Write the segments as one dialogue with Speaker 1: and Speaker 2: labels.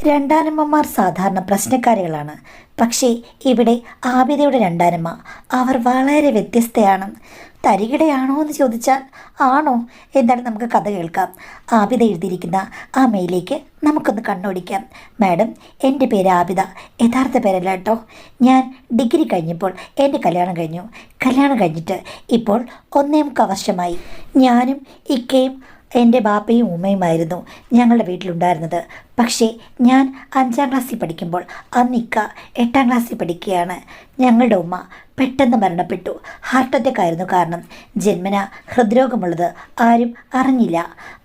Speaker 1: രണ്ടാനമ്മമാർ സാധാരണ പ്രശ്നക്കാരികളാണ്. പക്ഷേ ഇവിടെ ആബിദയുടെ രണ്ടാനമ്മ അവർ വളരെ വ്യത്യസ്തയാണ്. തരികിടയാണോ എന്ന് ചോദിച്ചാൽ ആണോ? എന്താണ്, നമുക്ക് കഥ കേൾക്കാം. ആബിദ എഴുതിയിരിക്കുന്ന ആ മെയിലേക്ക് നമുക്കൊന്ന് കണ്ണോടിക്കാം. മാഡം, എൻ്റെ പേര് ആബിദ, യഥാർത്ഥ പേരല്ല കേട്ടോ. ഞാൻ ഡിഗ്രി കഴിഞ്ഞപ്പോൾ എൻ്റെ കല്യാണം കഴിഞ്ഞു. കല്യാണം കഴിഞ്ഞിട്ട് ഇപ്പോൾ 1.25 വർഷമായി. ഞാനും ഇക്കയും എൻ്റെ ബാപ്പയും ഉമ്മയുമായിരുന്നു ഞങ്ങളുടെ വീട്ടിലുണ്ടായിരുന്നത്. പക്ഷേ ഞാൻ 5ാം ക്ലാസ്സിൽ പഠിക്കുമ്പോൾ അന്ന് ഇക്ക 8ാം ക്ലാസ്സിൽ പഠിക്കുകയാണ്. ഞങ്ങളുടെ ഉമ്മ പെട്ടെന്ന് മരണപ്പെട്ടു. ഹാർട്ട് അറ്റാക്ക് ആയിരുന്നു കാരണം. ജന്മന ഹൃദ്രോഗമുള്ളത് ആരും അറിഞ്ഞില്ല.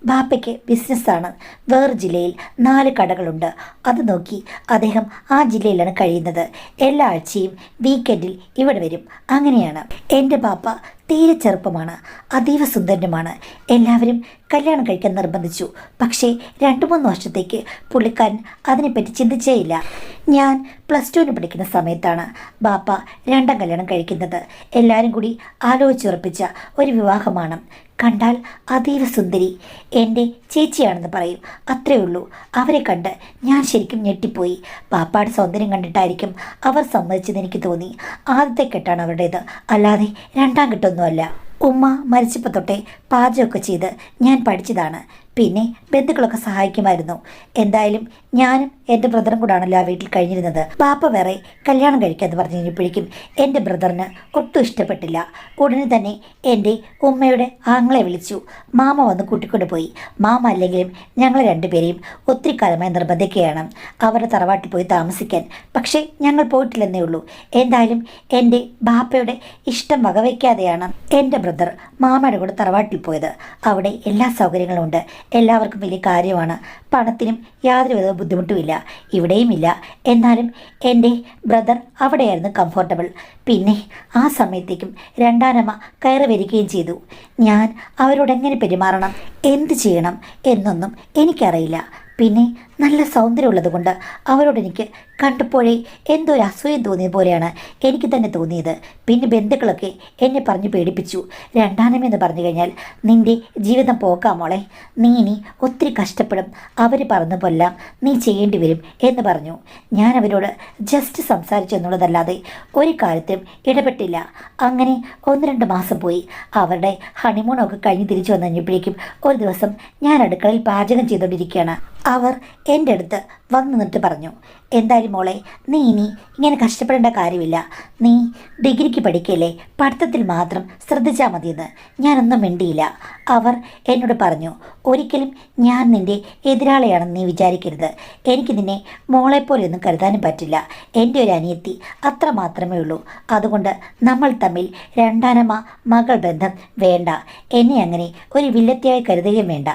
Speaker 1: ബാപ്പയ്ക്ക് ബിസിനസ്സാണ്. വേറെ ജില്ലയിൽ 4 കടകളുണ്ട്. അത് നോക്കി അദ്ദേഹം ആ ജില്ലയിലാണ് കഴിയുന്നത്. എല്ലാ ആഴ്ചയും വീക്കെൻഡിൽ ഇവിടെ വരും. അങ്ങനെയാണ്. എൻ്റെ ബാപ്പ തീരെ ചെറുപ്പമാണ്, അതീവ സുന്ദരനുമാണ്. എല്ലാവരും കല്യാണം കഴിക്കാൻ നിർബന്ധിച്ചു. പക്ഷേ 2-3 വർഷത്തേക്ക് പുള്ളിക്കാരൻ അതിനെപ്പറ്റി ചിന്തിച്ചേയില്ല. ഞാൻ +2 പഠിക്കുന്ന സമയത്താണ് ബാപ്പ 2ാം കല്യാണം കഴിക്കുന്നത്. എല്ലാവരും കൂടി ആലോചിച്ചുറപ്പിച്ച ഒരു വിവാഹമാണ്. കണ്ടാൽ അതീവ സുന്ദരി, എൻ്റെ ചേച്ചിയാണെന്ന് പറയും. അത്രേ ഉള്ളൂ. അവരെ കണ്ട് ഞാൻ ശരിക്കും ഞെട്ടിപ്പോയി. പാപ്പായുടെ സൗന്ദര്യം കണ്ടിട്ടായിരിക്കും അവർ സമ്മതിച്ചെന്ന് എനിക്ക് തോന്നി. ആദ്യത്തെ കെട്ടാണ് അവരുടേത്, അല്ലാതെ 2ാം കെട്ടൊന്നുമല്ല. ഉമ്മ മരിച്ചപ്പോൾ തൊട്ടേ പാചകമൊക്കെ ചെയ്ത് ഞാൻ പഠിച്ചതാണ്. പിന്നെ ബന്ധുക്കളൊക്കെ സഹായിക്കുമായിരുന്നു. എന്തായാലും ഞാനും എൻ്റെ ബ്രദറും കൂടാണല്ലോ ആ വീട്ടിൽ കഴിഞ്ഞിരുന്നത്. ബാപ്പ വേറെ കല്യാണം കഴിക്കാമെന്ന് പറഞ്ഞു കഴിഞ്ഞപ്പോഴേക്കും എൻ്റെ ബ്രദറിന് ഒട്ടും ഇഷ്ടപ്പെട്ടില്ല. ഉടനെ തന്നെ എൻ്റെ ഉമ്മയുടെ ആങ്ങളെ വിളിച്ചു. മാമ വന്ന് കൂട്ടിക്കൊണ്ട് പോയി. മാമ അല്ലെങ്കിലും ഞങ്ങൾ രണ്ടുപേരെയും ഒത്തിരി കാലമായി നിർബന്ധിക്കുകയാണ് അവരുടെ തറവാട്ടിൽ പോയി താമസിക്കാൻ. പക്ഷേ ഞങ്ങൾ പോയിട്ടില്ലെന്നേ ഉള്ളൂ. എന്തായാലും എൻ്റെ ബാപ്പയുടെ ഇഷ്ടം വകവയ്ക്കാതെയാണ് എൻ്റെ ബ്രദർ മാമയുടെ കൂടെ തറവാട്ടിൽ പോയത്. അവിടെ എല്ലാ സൗകര്യങ്ങളും ഉണ്ട്. എല്ലാവർക്കും വലിയ കാര്യമാണ്. പണത്തിനും യാതൊരുവിധ ബുദ്ധിമുട്ടുമില്ല. ഇവിടെയുമില്ല. എന്നാലും എൻ്റെ ബ്രദർ അവിടെയായിരുന്നു കംഫർട്ടബിൾ. പിന്നെ ആ സമയത്തേക്കും രണ്ടാനമ്മ കയറി വരികയും ചെയ്തു. ഞാൻ അവരോട് എങ്ങനെ പെരുമാറണം, എന്ത് ചെയ്യണം എന്നൊന്നും എനിക്കറിയില്ല. പിന്നെ നല്ല സൗന്ദര്യമുള്ളത് കൊണ്ട് അവരോട് എനിക്ക് കണ്ടപ്പോഴേ എന്തോ ഒരു അസൂയം തോന്നിയ പോലെയാണ് എനിക്ക് തന്നെ തോന്നിയത്. പിന്നെ ബന്ധുക്കളൊക്കെ എന്നെ പറഞ്ഞ് പേടിപ്പിച്ചു. രണ്ടാനമെന്ന് പറഞ്ഞു കഴിഞ്ഞാൽ നിൻ്റെ ജീവിതം പോക്കാം മോളെ, നീ ഇനി ഒത്തിരി കഷ്ടപ്പെടും, അവർ പറഞ്ഞ പോലെല്ലാം നീ ചെയ്യേണ്ടി വരും എന്ന് പറഞ്ഞു. ഞാൻ അവരോട് ജസ്റ്റ് സംസാരിച്ചു എന്നുള്ളതല്ലാതെ ഒരു കാര്യത്തിലും ഇടപെട്ടില്ല. അങ്ങനെ 1-2 മാസം പോയി. അവരുടെ ഹണിമൂണൊക്കെ കഴിഞ്ഞ് തിരിച്ചു വന്നു കഴിഞ്ഞപ്പോഴേക്കും ഒരു ദിവസം ഞാൻ അടുക്കളയിൽ പാചകം ചെയ്തുകൊണ്ടിരിക്കുകയാണ്. അവർ എൻ്റെ അടുത്ത് വന്നു നിന്നിട്ട് പറഞ്ഞു, എന്തായാലും മോളെ, നീ ഇനി ഇങ്ങനെ കഷ്ടപ്പെടേണ്ട കാര്യമില്ല. നീ ഡിഗ്രിക്ക് പഠിക്കല്ലേ, പഠിത്തത്തിൽ മാത്രം ശ്രദ്ധിച്ചാൽ മതിയെന്ന്. ഞാനൊന്നും മിണ്ടിയില്ല. അവർ എന്നോട് പറഞ്ഞു, ഒരിക്കലും ഞാൻ നിൻ്റെ എതിരാളിയാണെന്ന് നീ വിചാരിക്കരുത്. എനിക്ക് നിന്നെ മോളെപ്പോലെയൊന്നും കരുതാനും പറ്റില്ല. എൻ്റെ ഒരു അനിയത്തി, അത്ര മാത്രമേ ഉള്ളൂ. അതുകൊണ്ട് നമ്മൾ തമ്മിൽ രണ്ടാനമ്മ മകൾ ബന്ധം വേണ്ട. എന്നെ അങ്ങനെ ഒരു വില്ലത്തിയായി കരുതുകയും വേണ്ട.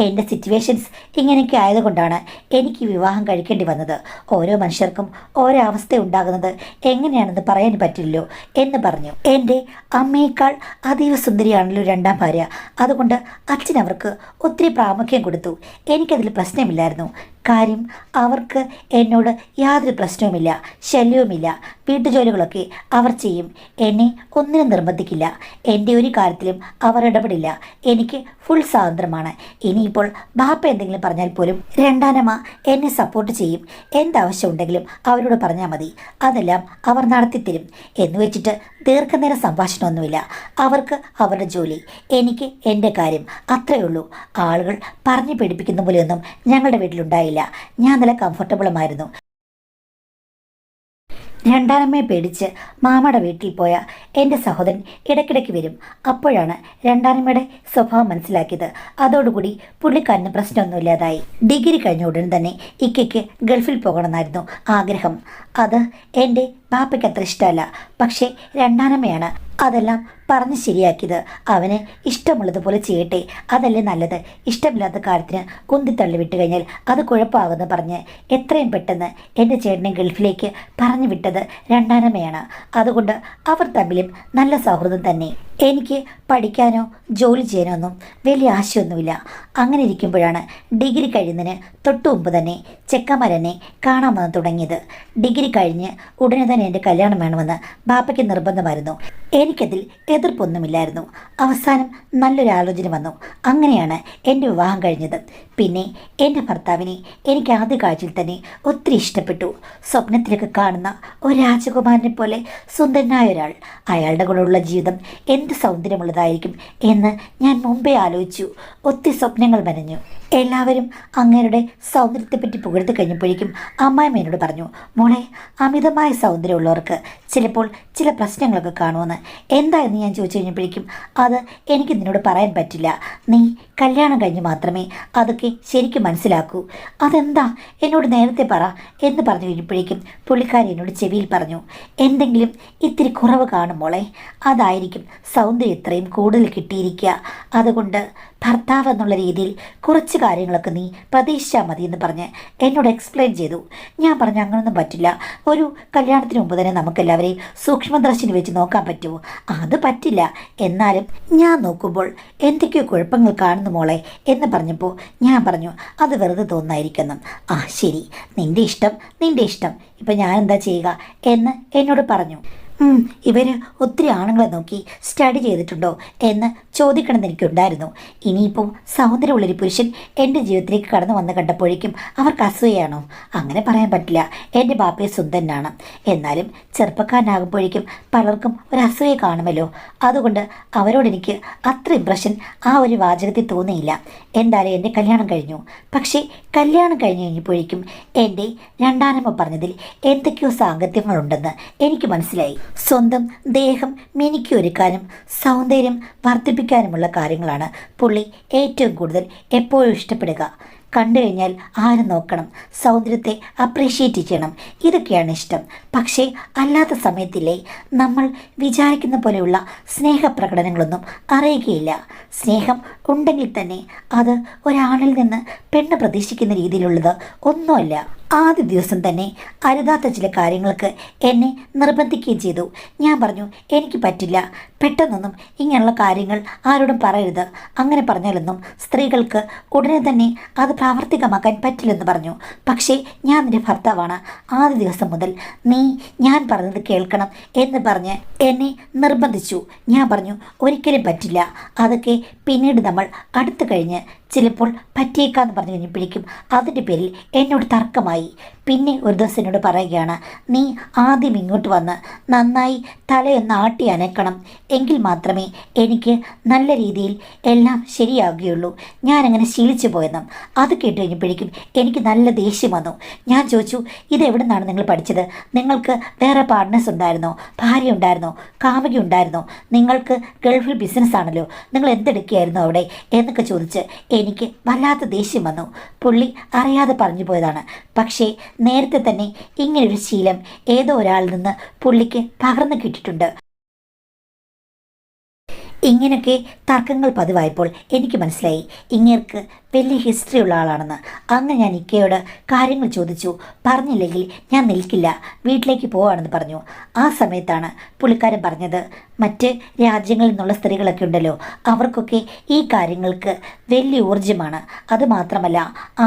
Speaker 1: എൻ്റെ സിറ്റുവേഷൻസ് ഇങ്ങനെയൊക്കെ ആയതുകൊണ്ടാണ് എനിക്ക് വിവാഹം കഴിക്കേണ്ടി വന്നത്. ഓരോ മനുഷ്യർക്കും ഓരോ അവസ്ഥ ഉണ്ടാകുന്നത് എങ്ങനെയാണെന്ന് പറയാൻ പറ്റില്ലല്ലോ എന്ന് പറഞ്ഞു. എൻ്റെ അമ്മയേക്കാൾ അതീവ സുന്ദരിയാണല്ലോ 2ാം ഭാര്യ. അതുകൊണ്ട് അച്ഛൻ അവർക്ക് ഒത്തിരി പ്രാമുഖ്യം കൊടുത്തു. എനിക്കതിൽ പ്രശ്നമില്ലായിരുന്നു. കാര്യം അവർക്ക് എന്നോട് യാതൊരു പ്രശ്നവുമില്ല, ശല്യവുമില്ല. വീട്ടുജോലികളൊക്കെ അവർ ചെയ്യും. എന്നെ ഒന്നിനും നിർബന്ധിക്കില്ല. എൻ്റെ ഒരു കാര്യത്തിലും അവർ ഇടപെടില്ല. എനിക്ക് ഫുൾ സ്വാതന്ത്ര്യമാണ്. ഇനിയിപ്പോൾ ബാപ്പ എന്തെങ്കിലും പറഞ്ഞാൽ പോലും രണ്ടാനമ്മ എന്നെ സപ്പോർട്ട് ചെയ്യും. എന്താവശ്യമുണ്ടെങ്കിലും അവരോട് പറഞ്ഞാൽ മതി, അതെല്ലാം അവർ നടത്തിത്തരും. എന്ന് വെച്ചിട്ട് ദീർഘനേരം സംഭാഷണമൊന്നുമില്ല. അവർക്ക് അവരുടെ ജോലി, എനിക്ക് എൻ്റെ കാര്യം, അത്രയേ ഉള്ളൂ. ആളുകൾ പറഞ്ഞു പേടിപ്പിക്കുന്ന പോലെയൊന്നും ഞങ്ങളുടെ വീട്ടിലുണ്ടായില്ല. ഞാൻ നല്ല കംഫർട്ടബിളുമായിരുന്നു. രണ്ടാനമ്മയെ പേടിച്ച് മാമയുടെ വീട്ടിൽ പോയ എൻ്റെ സഹോദരൻ ഇടയ്ക്കിടയ്ക്ക് വരും. അപ്പോഴാണ് രണ്ടാനമ്മയുടെ സ്വഭാവം മനസ്സിലാക്കിയത്. അതോടുകൂടി പുള്ളിക്കാരന് പ്രശ്നമൊന്നുമില്ലാതായി. ഡിഗ്രി കഴിഞ്ഞ ഉടൻ തന്നെ ഇക്കയ്ക്ക് ഗൾഫിൽ പോകണമെന്നായിരുന്നു ആഗ്രഹം. അത് എൻ്റെ ബാപ്പയ്ക്ക് അത്ര ഇഷ്ടമല്ല. പക്ഷേ രണ്ടാനമ്മയാണ് അതെല്ലാം പറഞ്ഞ് ശരിയാക്കിയത്. അവന് ഇഷ്ടമുള്ളതുപോലെ ചെയ്യട്ടെ, അതല്ലേ നല്ലത്. ഇഷ്ടമില്ലാത്ത കാര്യത്തിന് കുന്തിത്തള്ളി വിട്ട് കഴിഞ്ഞാൽ അത് കുഴപ്പമാകുമെന്ന് പറഞ്ഞ് എത്രയും പെട്ടെന്ന് എൻ്റെ ചേട്ടനെ ഗൾഫിലേക്ക് പറഞ്ഞു വിട്ടത് രണ്ടാനമ്മയാണ്. അതുകൊണ്ട് അവർ തമ്മിലും നല്ല സൗഹൃദം തന്നെ. എനിക്ക് പഠിക്കാനോ ജോലി ചെയ്യാനോ ഒന്നും വലിയ ആശയമൊന്നുമില്ല. അങ്ങനെ ഇരിക്കുമ്പോഴാണ് ഡിഗ്രി കഴിയുന്നതിന് തൊട്ടു മുമ്പ് തന്നെ ചെക്കന്മാരെന്നെ കാണാൻ വന്ന് തുടങ്ങിയത്. ഡിഗ്രി കഴിഞ്ഞ് ഉടനെ തന്നെ എൻ്റെ കല്യാണം വേണമെന്ന് ബാപ്പയ്ക്ക് നിർബന്ധമായിരുന്നു. എനിക്കതിൽ എതിർപ്പൊന്നുമില്ലായിരുന്നു. അവസാനം നല്ലൊരു ആലോചന വന്നു. അങ്ങനെയാണ് എൻ്റെ വിവാഹം കഴിഞ്ഞത്. പിന്നെ എൻ്റെ ഭർത്താവിനെ എനിക്ക് ആദ്യ കാഴ്ചയിൽ തന്നെ ഒത്തിരി ഇഷ്ടപ്പെട്ടു. സ്വപ്നത്തിലൊക്കെ കാണുന്ന ഒരു രാജകുമാരനെ പോലെ സുന്ദരനായ ഒരാൾ, അയാളുടെ കൂടെയുള്ള ജീവിതം എന്ത് സൗന്ദര്യമുള്ളതായിരിക്കും എന്ന് ഞാൻ മുമ്പേ ആലോചിച്ചു. ഒത്തിരി സ്വപ്നങ്ങൾ മെനഞ്ഞു. എല്ലാവരും അങ്ങേരുടെ സൗന്ദര്യത്തെപ്പറ്റി പുകഴ്ത്തി കഴിഞ്ഞപ്പോഴേക്കും അമ്മായിമ്മ എന്നോട് പറഞ്ഞു, മോളെ, അമിതമായ സൗന്ദര്യമുള്ളവർക്ക് ചിലപ്പോൾ ചില പ്രശ്നങ്ങളൊക്കെ കാണുമെന്ന്. എന്തായെന്ന് ഞാൻ ചോദിച്ചു കഴിഞ്ഞപ്പോഴേക്കും അത് എനിക്ക് നിന്നോട് പറയാൻ പറ്റില്ല, നീ കല്യാണം കഴിഞ്ഞ് മാത്രമേ അതൊക്കെ ശരിക്കും മനസ്സിലാക്കൂ. അതെന്താ, എന്നോട് നേരത്തെ പറ എന്ന് പറഞ്ഞു കഴിഞ്ഞപ്പോഴേക്കും പുള്ളിക്കാരി എന്നോട് ചെവിയിൽ പറഞ്ഞു, എന്തെങ്കിലും ഇത്തിരി കുറവ് കാണും മോളെ, അതായിരിക്കും സൗന്ദര്യം ഇത്രയും കൂടുതൽ കിട്ടിയിരിക്കുക. അതുകൊണ്ട് ഭർത്താവ് എന്നുള്ള രീതിയിൽ കുറച്ച് കാര്യങ്ങളൊക്കെ നീ പ്രതീക്ഷിച്ചാൽ മതി എന്ന് പറഞ്ഞ് എന്നോട് എക്സ്പ്ലെയിൻ ചെയ്തു. ഞാൻ പറഞ്ഞു, അങ്ങനൊന്നും പറ്റില്ല, ഒരു കല്യാണത്തിന് മുമ്പ് തന്നെ നമുക്കെല്ലാവരെയും സൂക്ഷ്മദർശിനി വെച്ച് നോക്കാൻ പറ്റുമോ? അത് പറ്റില്ല, എന്നാലും ഞാൻ നോക്കുമ്പോൾ എന്തൊക്കെയോ കുഴപ്പങ്ങൾ കാണുന്നു മോളെ എന്ന് പറഞ്ഞപ്പോൾ ഞാൻ പറഞ്ഞു, അത് വെറുതെ തോന്നായിരിക്കുന്നു. ആ ശരി, നിൻ്റെ ഇഷ്ടം നിൻ്റെ ഇഷ്ടം, ഇപ്പം ഞാൻ എന്താ ചെയ്യുക എന്ന് എന്നോട് പറഞ്ഞു. ഇവർ ഒത്തിരി ആണുങ്ങളെ നോക്കി സ്റ്റഡി ചെയ്തിട്ടുണ്ടോ എന്ന് ചോദിക്കണമെന്ന് എനിക്കുണ്ടായിരുന്നു. ഇനിയിപ്പോൾ സൗന്ദര്യമുള്ളൊരു പുരുഷൻ എൻ്റെ ജീവിതത്തിലേക്ക് കടന്നു വന്ന് കണ്ടപ്പോഴേക്കും അവർക്ക് അസൂയാണോ? അങ്ങനെ പറയാൻ പറ്റില്ല. എൻ്റെ ബാപ്പയെ സുന്ദരനാണ്, എന്നാലും ചെറുപ്പക്കാരനാകുമ്പോഴേക്കും പലർക്കും ഒരു അസൂയ കാണുമല്ലോ. അതുകൊണ്ട് അവരോട് എനിക്ക് അത്ര ഇംപ്രഷൻ ആ ഒരു വാചകത്തിൽ തോന്നിയില്ല. എന്തായാലും എൻ്റെ കല്യാണം കഴിഞ്ഞു. പക്ഷേ കല്യാണം കഴിഞ്ഞപ്പോഴേക്കും എൻ്റെ രണ്ടാനമ്മ പറഞ്ഞതിൽ എന്തൊക്കെയോ സാങ്കത്യങ്ങളുണ്ടെന്ന് എനിക്ക് മനസ്സിലായി. സ്വന്തം ദേഹം മിനുക്കിയൊരുക്കാനും സൗന്ദര്യം വർദ്ധിപ്പിക്കാനുമുള്ള കാര്യങ്ങളാണ് പുള്ളി ഏറ്റവും കൂടുതൽ എപ്പോഴും ഇഷ്ടപ്പെടുക. കണ്ടു കഴിഞ്ഞാൽ ആരും നോക്കണം, സൗന്ദര്യത്തെ അപ്രീഷിയേറ്റ് ചെയ്യണം, ഇതൊക്കെയാണ് ഇഷ്ടം. പക്ഷേ അല്ലാത്ത സമയത്തില്ലേ നമ്മൾ വിചാരിക്കുന്ന പോലെയുള്ള സ്നേഹപ്രകടനങ്ങളൊന്നും അറിയുകയില്ല. സ്നേഹം ഉണ്ടെങ്കിൽ തന്നെ അത് ഒരാളിൽ നിന്ന് പെണ്ണ് പ്രതീക്ഷിക്കുന്ന രീതിയിലുള്ളത് ഒന്നുമല്ല. ആദ്യ ദിവസം തന്നെ അരുതാത്ത ചില കാര്യങ്ങൾക്ക് എന്നെ നിർബന്ധിക്കുകയും ചെയ്തു. ഞാൻ പറഞ്ഞു, എനിക്ക് പറ്റില്ല, പെട്ടെന്നൊന്നും ഇങ്ങനെയുള്ള കാര്യങ്ങൾ ആരോടും പറയരുത്, അങ്ങനെ പറഞ്ഞാലൊന്നും സ്ത്രീകൾക്ക് ഉടനെ തന്നെ അത് പ്രാവർത്തികമാക്കാൻ പറ്റില്ലെന്ന് പറഞ്ഞു. പക്ഷേ ഞാൻ നിൻ്റെ ഭർത്താവാണ്, ആദ്യ ദിവസം മുതൽ നീ ഞാൻ പറഞ്ഞത് കേൾക്കണം എന്ന് പറഞ്ഞ് എന്നെ നിർബന്ധിച്ചു. ഞാൻ പറഞ്ഞു, ഒരിക്കലും പറ്റില്ല, അതൊക്കെ പിന്നീട് നമ്മൾ അടുത്ത് കഴിഞ്ഞ് ചിലപ്പോൾ പറ്റിയേക്കാന്ന് പറഞ്ഞു കഴിഞ്ഞപ്പോഴേക്കും അതിൻ്റെ പേരിൽ എന്നോട് തർക്കമായി. പിന്നെ ഒരു ദിവസം എന്നോട് പറയുകയാണ്, നീ ആദ്യം ഇങ്ങോട്ട് വന്ന് നന്നായി തലയൊന്ന് ആട്ടി അനക്കണം, എങ്കിൽ മാത്രമേ എനിക്ക് നല്ല രീതിയിൽ എല്ലാം ശരിയാകുകയുള്ളൂ. ഞാനങ്ങനെ ശീലിച്ചു പോയെന്നും. അത് കേട്ട് കഴിഞ്ഞപ്പോഴേക്കും എനിക്ക് നല്ല ദേഷ്യം വന്നു. ഞാൻ ചോദിച്ചു, ഇതെവിടെ നിന്നാണ് നിങ്ങൾ പഠിച്ചത്? നിങ്ങൾക്ക് വേറെ പാർട്ട്നേഴ്സ് ഉണ്ടായിരുന്നോ? ഭാര്യ ഉണ്ടായിരുന്നോ? കാമുകി ഉണ്ടായിരുന്നോ? നിങ്ങൾക്ക് ഗൾഫിൽ ബിസിനസ് ആണല്ലോ, നിങ്ങൾ എന്തെടുക്കുകയായിരുന്നു അവിടെ എന്നൊക്കെ ചോദിച്ച് എനിക്ക് വല്ലാത്ത ദേഷ്യം വന്നു. പുള്ളി അറിയാതെ പറഞ്ഞു പോയതാണ്. പക്ഷേ നേരത്തെ തന്നെ ഇങ്ങനൊരു ശീലം ഏതോ ഒരാളിൽ നിന്ന് പുള്ളിക്ക് പകർന്നു കിട്ടിയിട്ടുണ്ട്. ഇങ്ങനെയൊക്കെ തർക്കങ്ങൾ പതിവായപ്പോൾ എനിക്ക് മനസ്സിലായി ഇങ്ങേർക്ക് വലിയ ഹിസ്റ്ററി ഉള്ള ആളാണെന്ന്. അങ്ങനെ ഞാൻ ഇക്കയോട് കാര്യങ്ങൾ ചോദിച്ചു. പറഞ്ഞില്ലെങ്കിൽ ഞാൻ നിൽക്കില്ല, വീട്ടിലേക്ക് പോവാണെന്ന് പറഞ്ഞു. ആ സമയത്താണ് പുള്ളിക്കാരൻ പറഞ്ഞത്, മറ്റ് രാജ്യങ്ങളിൽ നിന്നുള്ള സ്ത്രീകളൊക്കെ ഉണ്ടല്ലോ, അവർക്കൊക്കെ ഈ കാര്യങ്ങൾക്ക് വലിയ ഊർജ്ജമാണ്. അതുമാത്രമല്ല,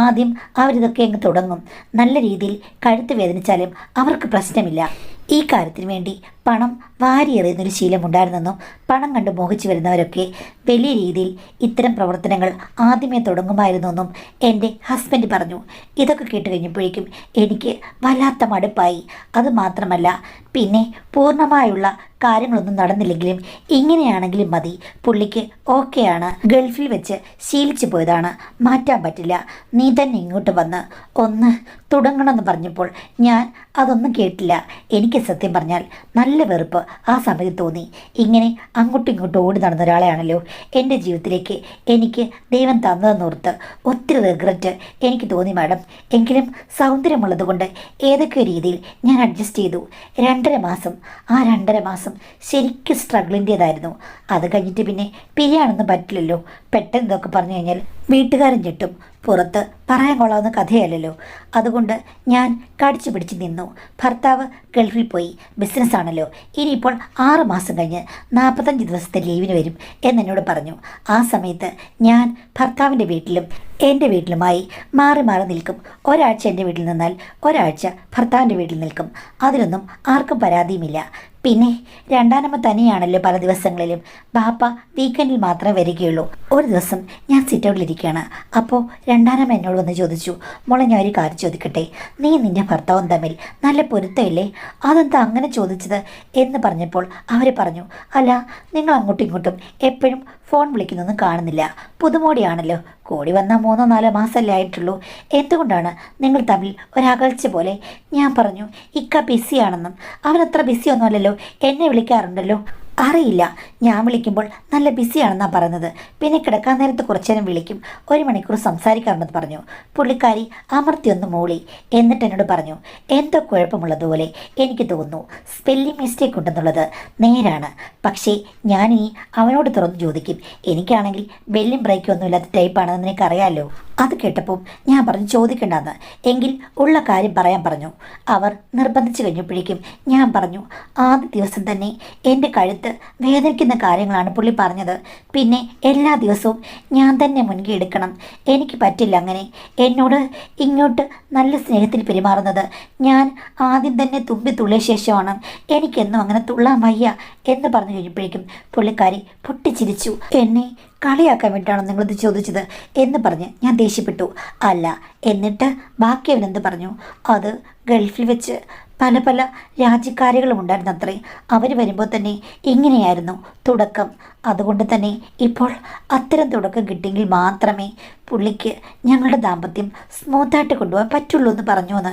Speaker 1: ആദ്യം അവരിതൊക്കെ അങ്ങ് തുടങ്ങും. നല്ല രീതിയിൽ കഴുത്ത് വേദനിച്ചാലും അവർക്ക് പ്രശ്നമില്ല. ഈ കാര്യത്തിന് വേണ്ടി പണം വാരിയെറിയുന്നൊരു ശീലമുണ്ടായിരുന്നെന്നും പണം കണ്ട് മോഹിച്ചു വരുന്നവരൊക്കെ വലിയ രീതിയിൽ ഇത്തരം പ്രവർത്തനങ്ങൾ ആദ്യമേ തുടങ്ങുമായിരുന്നെന്നും എൻ്റെ ഹസ്ബൻഡ് പറഞ്ഞു. ഇതൊക്കെ കേട്ട് കഴിഞ്ഞപ്പോഴേക്കും എനിക്ക് വല്ലാത്ത മടുപ്പായി. അതുമാത്രമല്ല, പിന്നെ പൂർണ്ണമായുള്ള കാര്യങ്ങളൊന്നും നടന്നില്ലെങ്കിലും ഇങ്ങനെയാണെങ്കിലും മതി, പുള്ളിക്ക് ഓക്കെയാണ്, ഗൾഫിൽ വെച്ച് ശീലിച്ചു പോയതാണ്, മാറ്റാൻ പറ്റില്ല, നീ തന്നെ ഇങ്ങോട്ട് വന്ന് ഒന്ന് തുടങ്ങണമെന്ന് പറഞ്ഞപ്പോൾ ഞാൻ അതൊന്നും കേട്ടില്ല. എനിക്ക് സത്യം പറഞ്ഞാൽ നല്ല വെറുപ്പ് ആ സമയത്ത് തോന്നി. ഇങ്ങനെ അങ്ങോട്ടും ഇങ്ങോട്ടും ഓടി നടന്ന ഒരാളെയാണല്ലോ എൻ്റെ ജീവിതത്തിലേക്ക് എനിക്ക് ദൈവം തന്നതെന്നോർത്ത് ഒത്തിരി റിഗ്രറ്റ് എനിക്ക് തോന്നി മാഡം. എങ്കിലും സൗന്ദര്യമുള്ളത് കൊണ്ട് ഏതൊക്കെ രീതിയിൽ ഞാൻ അഡ്ജസ്റ്റ് ചെയ്തു. 2.5 മാസം, ആ 2.5 മാസം ശരിക്കും സ്ട്രഗിളിൻ്റേതായിരുന്നു. അത് കഴിഞ്ഞിട്ട് പിന്നെ പിരിയാനൊന്നും പറ്റില്ലല്ലോ. പെട്ടെന്ന് ഇതൊക്കെ പറഞ്ഞു കഴിഞ്ഞാൽ വീട്ടുകാരൻ ഞെട്ടും, പുറത്ത് പറയാൻ കൊള്ളാവുന്ന കഥയല്ലല്ലോ. അതുകൊണ്ട് ഞാൻ കടിച്ചു പിടിച്ച് നിന്നു. ഭർത്താവ് ഗൾഫിൽ പോയി, ബിസിനസ്സാണല്ലോ, ഇനിയിപ്പോൾ 6 മാസം കഴിഞ്ഞ് 45 ദിവസത്തെ ലീവിന് വരും എന്നെന്നോട് പറഞ്ഞു. ആ സമയത്ത് ഞാൻ ഭർത്താവിൻ്റെ വീട്ടിലും എൻ്റെ വീട്ടിലുമായി മാറി മാറി നിൽക്കും. ഒരാഴ്ച എൻ്റെ വീട്ടിൽ നിന്നാൽ ഒരാഴ്ച ഭർത്താവിൻ്റെ വീട്ടിൽ നിൽക്കും. അതിലൊന്നും ആർക്കും പരാതിയുമില്ല. പിന്നെ രണ്ടാനമ്മ തനിയാണല്ലോ പല ദിവസങ്ങളിലും. ബാപ്പ വീക്കെൻഡിൽ മാത്രമേ വരികയുള്ളൂ. ഒരു ദിവസം ഞാൻ സിറ്റൗട്ടിലിരിക്കുകയാണ്. അപ്പോൾ രണ്ടാനമ്മ എന്നോട് വന്ന് ചോദിച്ചു, മോളെ ഞാൻ ഒരു കാര്യം ചോദിക്കട്ടെ, നീ നിൻ്റെ ഭർത്താവും തമ്മിൽ നല്ല പൊരുത്തമില്ലേ? അതെന്താ അങ്ങനെ ചോദിച്ചത് എന്ന് പറഞ്ഞപ്പോൾ അവർ പറഞ്ഞു, അല്ല, നിങ്ങൾ അങ്ങോട്ടും ഇങ്ങോട്ടും എപ്പോഴും ഫോൺ വിളിക്കുന്നൊന്നും കാണുന്നില്ല. പുതുമോടിയാണല്ലോ, കൂടി വന്നാൽ 3-4 മാസമല്ലേ ആയിട്ടുള്ളൂ. എന്തുകൊണ്ടാണ് നിങ്ങൾ തമ്മിൽ ഒരകൽച്ച പോലെ? ഞാൻ പറഞ്ഞു, ഇക്ക ബിസിയാണെന്നും. അവനത്ര ബിസിയൊന്നുമല്ലല്ലോ, എന്നെ വിളിക്കാറുണ്ടല്ലോ. അറിയില്ല, ഞാൻ വിളിക്കുമ്പോൾ നല്ല ബിസിയാണെന്നാണ് പറയുന്നത്. പിന്നെ കിടക്കാൻ നേരത്ത് കുറച്ചു നേരം വിളിക്കും, 1 മണിക്കൂർ സംസാരിക്കാറുണ്ടെന്ന് പറഞ്ഞു. പുള്ളിക്കാരി അമർത്തിയൊന്ന് മൂളി. എന്നിട്ട് എന്നോട് പറഞ്ഞു, എന്തോ കുഴപ്പമുള്ളതുപോലെ എനിക്ക് തോന്നുന്നു, സ്പെല്ലിംഗ് മിസ്റ്റേക്ക് ഉണ്ടെന്നുള്ളത് നേരാണ്. പക്ഷേ ഞാനിനി അവനോട് തുറന്ന് ചോദിക്കും. എനിക്കാണെങ്കിൽ ബെല്ലും ബ്രേക്കും ഒന്നും ഇല്ലാത്ത ടൈപ്പാണെന്ന് എനിക്കറിയാമല്ലോ. അത് കേട്ടപ്പോൾ ഞാൻ പറഞ്ഞു, ചോദിക്കണ്ടെന്ന്. എങ്കിൽ ഉള്ള കാര്യം പറയാൻ പറഞ്ഞു. അവർ നിർബന്ധിച്ചു കഴിഞ്ഞപ്പോഴേക്കും ഞാൻ പറഞ്ഞു, ആദ്യ ദിവസം തന്നെ എൻ്റെ കഴുത്ത് വേദനിക്കുന്ന കാര്യങ്ങളാണ് പുള്ളി പറഞ്ഞത്. പിന്നെ എല്ലാ ദിവസവും ഞാൻ തന്നെ മുൻകൈ എടുക്കണം. എനിക്ക് പറ്റില്ല അങ്ങനെ. എന്നോട് ഇങ്ങോട്ട് നല്ല സ്നേഹത്തിൽ പെരുമാറുന്നത് ഞാൻ ആദ്യം തന്നെ തുമ്പി തുള്ളിയ ശേഷമാണ്. എനിക്കെന്നും അങ്ങനെ തുള്ളാൻ വയ്യ എന്ന് പറഞ്ഞു കഴിഞ്ഞപ്പോഴേക്കും പുള്ളിക്കാരി പൊട്ടിച്ചിരിച്ചു. എന്നെ കളിയാക്കാൻ വേണ്ടിയിട്ടാണോ നിങ്ങളിത് ചോദിച്ചത് എന്ന് പറഞ്ഞ് ഞാൻ ദേഷ്യപ്പെട്ടു. അല്ല, എന്നിട്ട് ബാക്കി അവനെന്ത് പറഞ്ഞു? അത് ഗൾഫിൽ വെച്ച് പല പല രാജ്യക്കാരികളും ഉണ്ടായിരുന്നു അത്രേ. അവർ വരുമ്പോൾ തന്നെ ഇങ്ങനെയായിരുന്നു തുടക്കം. അതുകൊണ്ട് തന്നെ ഇപ്പോൾ അത്തരം തുടക്കം കിട്ടിയെങ്കിൽ മാത്രമേ പുള്ളിക്ക് ഞങ്ങളുടെ ദാമ്പത്യം സ്മൂത്തായിട്ട് കൊണ്ടുപോകാൻ പറ്റുള്ളൂ എന്ന് പറഞ്ഞു എന്ന്.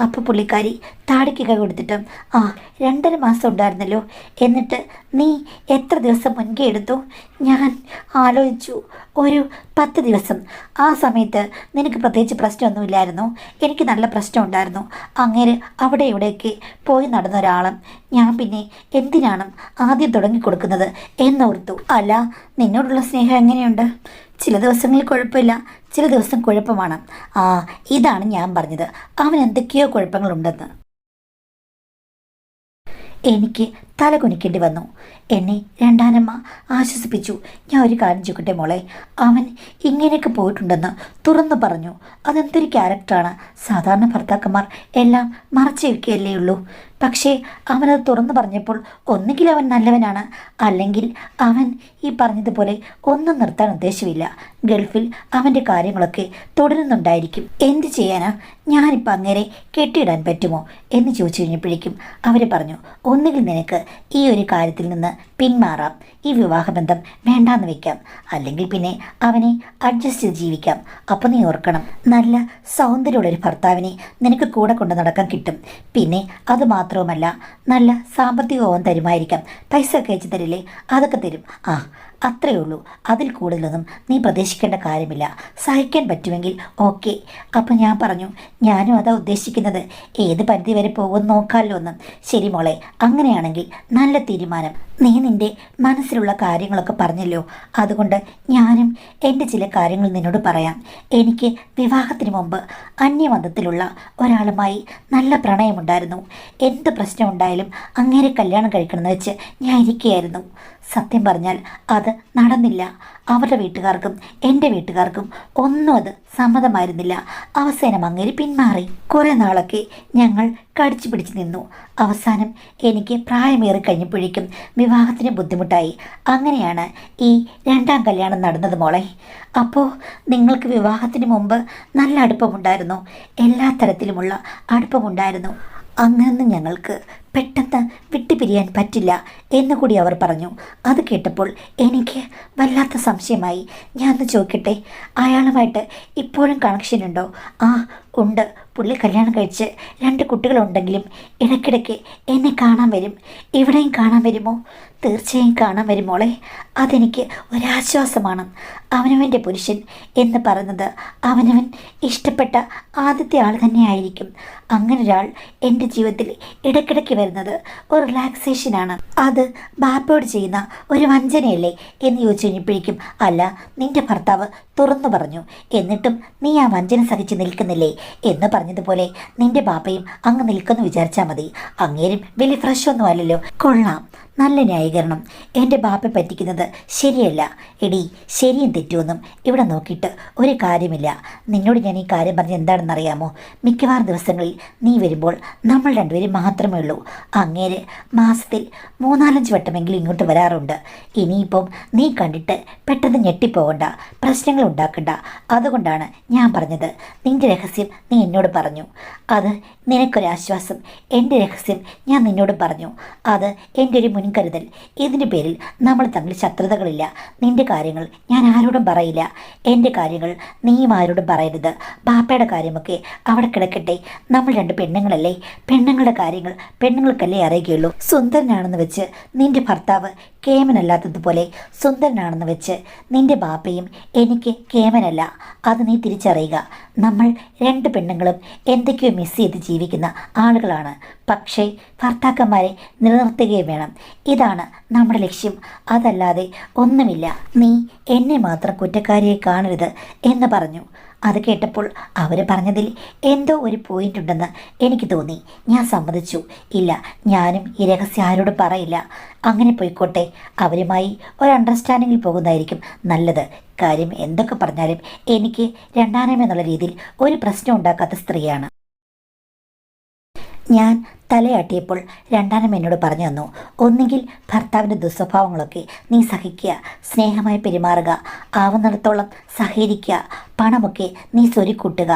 Speaker 1: അപ്പോൾ പുള്ളിക്കാരി താടിക്ക് കൈ കൊടുത്തിട്ട്, 2.5 മാസം ഉണ്ടായിരുന്നല്ലോ, എന്നിട്ട് നീ എത്ര ദിവസം മുൻകൈ എടുത്തു? ഞാൻ ആലോചിച്ചു, ഒരു 10 ദിവസം. ആ സമയത്ത് നിനക്ക് പ്രത്യേകിച്ച് പ്രശ്നമൊന്നുമില്ലായിരുന്നു, എനിക്ക് നല്ല പ്രശ്നം ഉണ്ടായിരുന്നു. അങ്ങേര് അവിടെ ഇവിടെയൊക്കെ പോയി നടന്ന ഒരാളും ഞാൻ പിന്നെ എന്തിനാണ് ആദ്യം തുടങ്ങിക്കൊടുക്കുന്നത് എന്നോർത്തു. അല്ല, നിന്നോടുള്ള സ്നേഹം എങ്ങനെയുണ്ട്? ചില ദിവസങ്ങളിൽ കുഴപ്പമില്ല, ചില ദിവസം കുഴപ്പമാണ്. ഇതാണ് ഞാൻ പറഞ്ഞത്, അവൻ എന്തൊക്കെയോ കുഴപ്പങ്ങളുണ്ടെന്ന്. എനിക്ക് തല കുനിക്കേണ്ടി വന്നു. എന്നെ രണ്ടാനമ്മ ആശ്വസിപ്പിച്ചു. ഞാൻ ഒരു കാര്യം ചോദിക്കട്ടെ മോളെ, അവൻ ഇങ്ങനെയൊക്കെ പോയിട്ടുണ്ടെന്ന് തുറന്നു പറഞ്ഞു. അതെന്തൊരു ക്യാരക്ടറാണ്. സാധാരണ ഭർത്താക്കന്മാർ എല്ലാം മറച്ചു വയ്ക്കുകയല്ലേ ഉള്ളൂ. പക്ഷേ അവനത് തുറന്നു പറഞ്ഞപ്പോൾ ഒന്നുകിൽ അവൻ നല്ലവനാണ്, അല്ലെങ്കിൽ അവൻ ഈ പറഞ്ഞതുപോലെ ഒന്നും നിർത്താൻ ഉദ്ദേശമില്ല. ഗൾഫിൽ അവൻ്റെ കാര്യങ്ങളൊക്കെ തുടരുന്നുണ്ടായിരിക്കും. എന്ത് ചെയ്യാനാ? ഞാനിപ്പോൾ അങ്ങനെ കെട്ടിയിടാൻ പറ്റുമോ എന്ന് ചോദിച്ചു കഴിഞ്ഞപ്പോഴേക്കും അവർ പറഞ്ഞു, ഒന്നുകിൽ നിനക്ക് ഈ ഒരു കാര്യത്തിൽ നിന്ന് പിന്മാറാം, ഈ വിവാഹബന്ധം വേണ്ടാന്ന് വെക്കാം, അല്ലെങ്കിൽ പിന്നെ അവനെ അഡ്ജസ്റ്റ് ചെയ്ത് ജീവിക്കാം. അപ്പോൾ നീ ഓർക്കണം, നല്ല സൗന്ദര്യമുള്ളൊരു ഭർത്താവിനെ നിനക്ക് കൂടെ കൊണ്ട് നടക്കാൻ കിട്ടും. പിന്നെ അത് മാത്രവുമല്ല, നല്ല സാമ്പത്തികവും തരുമായിരിക്കാം. പൈസ ഒക്കെ അയച്ചു തരില്ലേ? അതൊക്കെ തരും. അത്രയേ ഉള്ളൂ. അതിൽ കൂടുതലൊന്നും നീ പ്രതീക്ഷിക്കേണ്ട കാര്യമില്ല. സഹിക്കാൻ പറ്റുമെങ്കിൽ ഓക്കെ. അപ്പം ഞാൻ പറഞ്ഞു, ഞാനും അതാ ഉദ്ദേശിക്കുന്നത്. ഏത് പരിധി വരെ പോകുമെന്ന് നോക്കാമല്ലോ എന്ന്. ശരി മോളെ, അങ്ങനെയാണെങ്കിൽ നല്ല തീരുമാനം. നീ നിൻ്റെ മനസ്സിലുള്ള കാര്യങ്ങളൊക്കെ പറഞ്ഞല്ലോ, അതുകൊണ്ട് ഞാനും എൻ്റെ ചില കാര്യങ്ങൾ നിന്നോട് പറയാം. എനിക്ക് വിവാഹത്തിന് മുമ്പ് അന്യമതത്തിലുള്ള ഒരാളുമായി നല്ല പ്രണയമുണ്ടായിരുന്നു. എന്ത് പ്രശ്നമുണ്ടായാലും അങ്ങേരെ കല്യാണം കഴിക്കണമെന്ന് വെച്ച് ഞാൻ ഇരിക്കുകയായിരുന്നു. സത്യം പറഞ്ഞാൽ അത് നടന്നില്ല. അവരുടെ വീട്ടുകാർക്കും എൻ്റെ വീട്ടുകാർക്കും ഒന്നും അത് സമ്മതമായിരുന്നില്ല. അവസാനം അങ്ങേര് പിന്മാറി. കുറേ നാളൊക്കെ ഞങ്ങൾ കടിച്ചു പിടിച്ച് നിന്നു. അവസാനം എനിക്ക് പ്രായമേറി കഴിഞ്ഞപ്പോഴേക്കും വിവാഹത്തിന് ബുദ്ധിമുട്ടായി. അങ്ങനെയാണ് ഈ 2ാം കല്യാണം നടന്നത് മോളെ. അപ്പോൾ നിങ്ങൾക്ക് വിവാഹത്തിന് മുമ്പ് നല്ല അടുപ്പമുണ്ടായിരുന്നു, എല്ലാ തരത്തിലുമുള്ള അടുപ്പമുണ്ടായിരുന്നു. അങ്ങനൊന്നും ഞങ്ങൾക്ക് പെട്ടെന്ന് വിട്ടുപിരിയാൻ പറ്റില്ല എന്നുകൂടി അവർ പറഞ്ഞു. അത് കേട്ടപ്പോൾ എനിക്ക് വല്ലാത്ത സംശയമായി. ഞാൻ ഒന്ന് ചോദിക്കട്ടെ, അയാളുമായിട്ട് ഇപ്പോഴും കണക്ഷൻ ഉണ്ടോ? ഉണ്ട്. പുള്ളി കല്യാണം കഴിച്ച് 2 കുട്ടികളുണ്ടെങ്കിലും ഇടയ്ക്കിടയ്ക്ക് എന്നെ കാണാൻ വരും. ഇവിടെയും കാണാൻ വരുമോ? തീർച്ചയായും കാണാൻ വരുമോളെ. അതെനിക്ക് ഒരാശ്വാസമാണ്. അവനവൻ്റെ പുരുഷൻ എന്ന് പറയുന്നത് അവനവൻ ഇഷ്ടപ്പെട്ട ആദ്യത്തെ ആൾ തന്നെയായിരിക്കും. അങ്ങനെ ഒരാൾ എൻ്റെ ജീവിതത്തിൽ ഇടയ്ക്കിടയ്ക്ക് വരുന്നത് ഒരു റിലാക്സേഷനാണ്. അത് ബാപ്പയോട് ചെയ്യുന്ന ഒരു വഞ്ചനയല്ലേ എന്ന് ചോദിച്ചു കഴിഞ്ഞപ്പോഴേക്കും, അല്ല, നിൻ്റെ ഭർത്താവ് തുറന്നു പറഞ്ഞു, എന്നിട്ടും നീ ആ വഞ്ചന സഹിച്ച് നിൽക്കുന്നില്ലേ എന്ന് പറഞ്ഞതുപോലെ നിൻ്റെ ബാപ്പയും അങ്ങ് നിൽക്കുമെന്ന് വിചാരിച്ചാൽ മതി. അങ്ങേരും വലിയ ഫ്രഷ് ഒന്നും അല്ലല്ലോ. കൊള്ളാം, നല്ല ന്യായീകരണം. എൻ്റെ ബാപ്പയെ പറ്റിക്കുന്നത് ശരിയല്ല. എടി, ശരിയും തെറ്റുമെന്നും ഇവിടെ നോക്കിയിട്ട് ഒരു കാര്യമില്ല. നിന്നോട് ഞാൻ ഈ കാര്യം പറഞ്ഞ് എന്താണെന്നറിയാമോ? മിക്കവാറും ദിവസങ്ങളിൽ നീ വരുമ്പോൾ നമ്മൾ രണ്ടുപേരും മാത്രമേ ഉള്ളൂ. അങ്ങേര് മാസത്തിൽ 3-4 വട്ടമെങ്കിലും ഇങ്ങോട്ട് വരാറുണ്ട്. ഇനിയിപ്പം നീ കണ്ടിട്ട് പെട്ടെന്ന് ഞെട്ടിപ്പോകണ്ട, പ്രശ്നങ്ങൾ ഉണ്ടാക്കണ്ട. അതുകൊണ്ടാണ് ഞാൻ പറഞ്ഞത്. നിൻ്റെ രഹസ്യം നീ എന്നോട് പറഞ്ഞു, അത് നിനക്കൊരാശ്വാസം. എൻ്റെ രഹസ്യം ഞാൻ നിന്നോട് പറഞ്ഞു, അത് എൻ്റെ ഒരു മുൻകരുതൽ. ഇതിൻ്റെ പേരിൽ നമ്മൾ തമ്മിൽ ശത്രുതകളില്ല. നിൻ്റെ കാര്യങ്ങൾ ഞാൻ ആരോടും പറയില്ല. എൻ്റെ കാര്യങ്ങൾ നീയും ആരോടും പറയരുത്. ബാപ്പയുടെ കാര്യമൊക്കെ അവിടെ കിടക്കട്ടെ. നമ്മൾ രണ്ട് പെണ്ണുങ്ങളല്ലേ, പെണ്ണുങ്ങളുടെ കാര്യങ്ങൾ പെണ്ണുങ്ങൾക്കല്ലേ അറിയുകയുള്ളൂ. സുന്ദരനാണെന്ന് വെച്ച് നിൻ്റെ ഭർത്താവ് കേമനല്ലാത്തതുപോലെ സുന്ദരനാണെന്ന് വെച്ച് നിൻ്റെ ബാപ്പയും എനിക്ക് കേമനല്ല. അത് നീ തിരിച്ചറിയുക. നമ്മൾ രണ്ട് പെണ്ണുങ്ങളും എന്തൊക്കെയോ മിസ് ചെയ്ത് ജീവിക്കുന്ന ആളുകളാണ്. പക്ഷേ ഭർത്താക്കന്മാരെ നിലനിർത്തുകയും വേണം. ഇതാണ് നമ്മുടെ ലക്ഷ്യം. അതല്ലാതെ ഒന്നുമില്ല. നീ എന്നെ മാത്രം കുറ്റക്കാരിയെ കാണരുത് എന്ന് പറഞ്ഞു. അത് കേട്ടപ്പോൾ അവർ പറഞ്ഞതിൽ എന്തോ ഒരു പോയിന്റ് ഉണ്ടെന്ന് എനിക്ക് തോന്നി. ഞാൻ സമ്മതിച്ചു. ഇല്ല, ഞാനും ഈ രഹസ്യം ആരോടും പറയില്ല. അങ്ങനെ പോയിക്കോട്ടെ. അവരുമായി ഒരു അണ്ടർസ്റ്റാൻഡിങ്ങിൽ പോകുന്നതായിരിക്കും നല്ലത്. കാര്യം എന്തൊക്കെ പറഞ്ഞാലും എനിക്ക് രണ്ടാനമെന്നുള്ള രീതിയിൽ ഒരു പ്രശ്നം ഉണ്ടാക്കാത്ത സ്ത്രീയാണ് ഞാൻ. തലയാട്ടിയപ്പോൾ രണ്ടാനം എന്നോട് പറഞ്ഞു തന്നു, ഒന്നുകിൽ ഭർത്താവിൻ്റെ ദുസ്വഭാവങ്ങളൊക്കെ നീ സഹിക്കുക, സ്നേഹമായി പെരുമാറുക, ആവുന്നിടത്തോളം സഹകരിക്കുക, പണമൊക്കെ നീ സ്വരുക്കൂട്ടുക,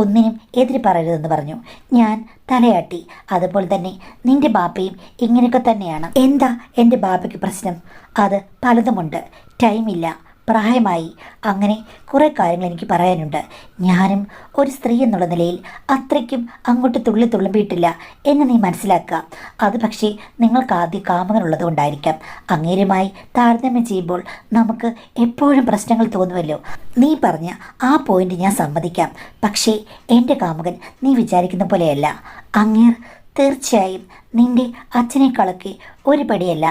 Speaker 1: ഒന്നിനും എതിര് പറയരുതെന്ന് പറഞ്ഞു. ഞാൻ തലയാട്ടി. അതുപോലെ തന്നെ നിൻ്റെ ബാപ്പയും ഇങ്ങനെയൊക്കെ തന്നെയാണ്. എന്താ എൻ്റെ ബാപ്പയ്ക്ക് പ്രശ്നം? അത് പലതുമുണ്ട്. ടൈമില്ല, പ്രായമായി, അങ്ങനെ കുറേ കാര്യങ്ങൾ എനിക്ക് പറയാനുണ്ട്. ഞാനും ഒരു സ്ത്രീ എന്നുള്ള നിലയിൽ അത്രയ്ക്കും അങ്ങോട്ട് തുള്ളിത്തുള്ളുമ്പിയിട്ടില്ല എന്ന് നീ മനസ്സിലാക്കുക. അത് പക്ഷേ നിങ്ങൾക്ക് ആദ്യം കാമകനുള്ളത് കൊണ്ടായിരിക്കാം. അങ്ങേരുമായി താരതമ്യം ചെയ്യുമ്പോൾ നമുക്ക് എപ്പോഴും പ്രശ്നങ്ങൾ തോന്നുമല്ലോ. നീ പറഞ്ഞ ആ പോയിന്റ് ഞാൻ സമ്മതിക്കാം. പക്ഷേ എൻ്റെ കാമകൻ നീ വിചാരിക്കുന്ന പോലെയല്ല. അങ്ങേർ തീർച്ചയായും നിൻ്റെ അച്ഛനേക്കാളൊക്കെ ഒരു പടിയല്ല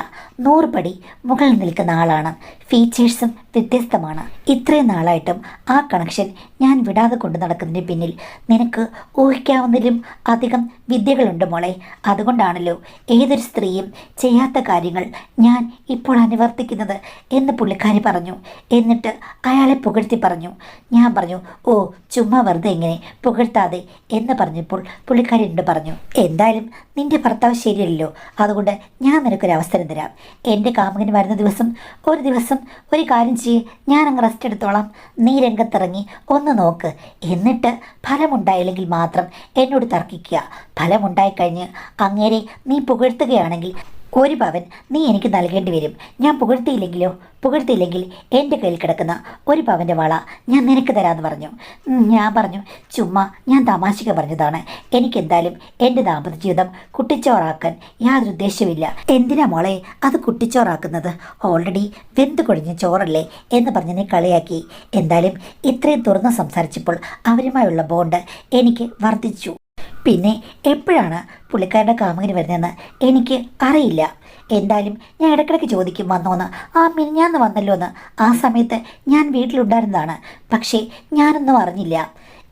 Speaker 1: 100 പടി മുകളിൽ നിൽക്കുന്ന ആളാണ്. ഫീച്ചേഴ്സും വ്യത്യസ്തമാണ്. ഇത്രയും നാളായിട്ടും ആ കണക്ഷൻ ഞാൻ വിടാതെ കൊണ്ടു നടക്കുന്നതിന് പിന്നിൽ നിനക്ക് ഊഹിക്കാവുന്നതിലും അധികം വിദ്യകളുണ്ട് മോളെ. അതുകൊണ്ടാണല്ലോ ഏതൊരു സ്ത്രീയും ചെയ്യാത്ത കാര്യങ്ങൾ ഞാൻ ഇപ്പോൾ അനുവർത്തിക്കുന്നത് എന്ന് പുള്ളിക്കാരി പറഞ്ഞു. എന്നിട്ട് അയാളെ പുകഴ്ത്തി പറഞ്ഞു. ഞാൻ പറഞ്ഞു, ഓ ചുമ്മാ വെറുതെ എങ്ങനെ പുകഴ്ത്താതെ എന്ന് പറഞ്ഞപ്പോൾ പുള്ളിക്കാരി എന്നോട് പറഞ്ഞു, എന്തായാലും നിൻ്റെ ഭർത്താവ് ശരിയല്ലോ, അതുകൊണ്ട് ഞാൻ നിനക്കൊരു അവസരം തരാം. എൻ്റെ കാമുകന് വരുന്ന ദിവസം ഒരു കാര്യം ചെയ്യ്, ഞാൻ അങ്ങ് റെസ്റ്റ് എടുത്തോളാം. നീ രംഗത്തിറങ്ങി ഒന്ന് നോക്ക്. എന്നിട്ട് ഫലമുണ്ടായില്ലെങ്കിൽ മാത്രം എന്നോട് തർക്കിക്കുക. ഫലമുണ്ടായിക്കഴിഞ്ഞ് അങ്ങേരെ നീ പുകഴ്ത്തുകയാണെങ്കിൽ 1 പവൻ നീ എനിക്ക് നൽകേണ്ടി വരും. ഞാൻ പുകഴ്ത്തിയില്ലെങ്കിൽ എൻ്റെ കയ്യിൽ കിടക്കുന്ന 1 പവൻ്റെ വള ഞാൻ നിനക്ക് തരാമെന്ന് പറഞ്ഞു. ഞാൻ പറഞ്ഞു, ചുമ്മാ ഞാൻ തമാശയ്ക്ക് പറഞ്ഞതാണ്. എനിക്കെന്തായാലും എൻ്റെ ദാമ്പത്യ ജീവിതം കുട്ടിച്ചോറാക്കാൻ യാതൊരു ഉദ്ദേശമില്ല. എന്തിനാ മോളെ അത് കുട്ടിച്ചോറാക്കുന്നത്? ഓൾറെഡി വെന്ത് കൊഴിഞ്ഞ ചോറല്ലേ എന്ന് പറഞ്ഞ് നീ കളിയാക്കി. എന്തായാലും ഇത്രയും തുറന്ന് സംസാരിച്ചപ്പോൾ അവരുമായുള്ള ബോണ്ട് എനിക്ക് വർദ്ധിച്ചു. പിന്നെ എപ്പോഴാണ് പുള്ളിക്കാരുടെ കാമുകന് വരുന്നതെന്ന് എനിക്ക് അറിയില്ല. എന്തായാലും ഞാൻ ഇടയ്ക്കിടയ്ക്ക് ചോദിക്കും വന്നോന്ന്. ആ മിനിഞ്ഞാന്ന് വന്നല്ലോ എന്ന്. ആ സമയത്ത് ഞാൻ വീട്ടിലുണ്ടായിരുന്നതാണ്. പക്ഷേ ഞാനൊന്നും അറിഞ്ഞില്ല.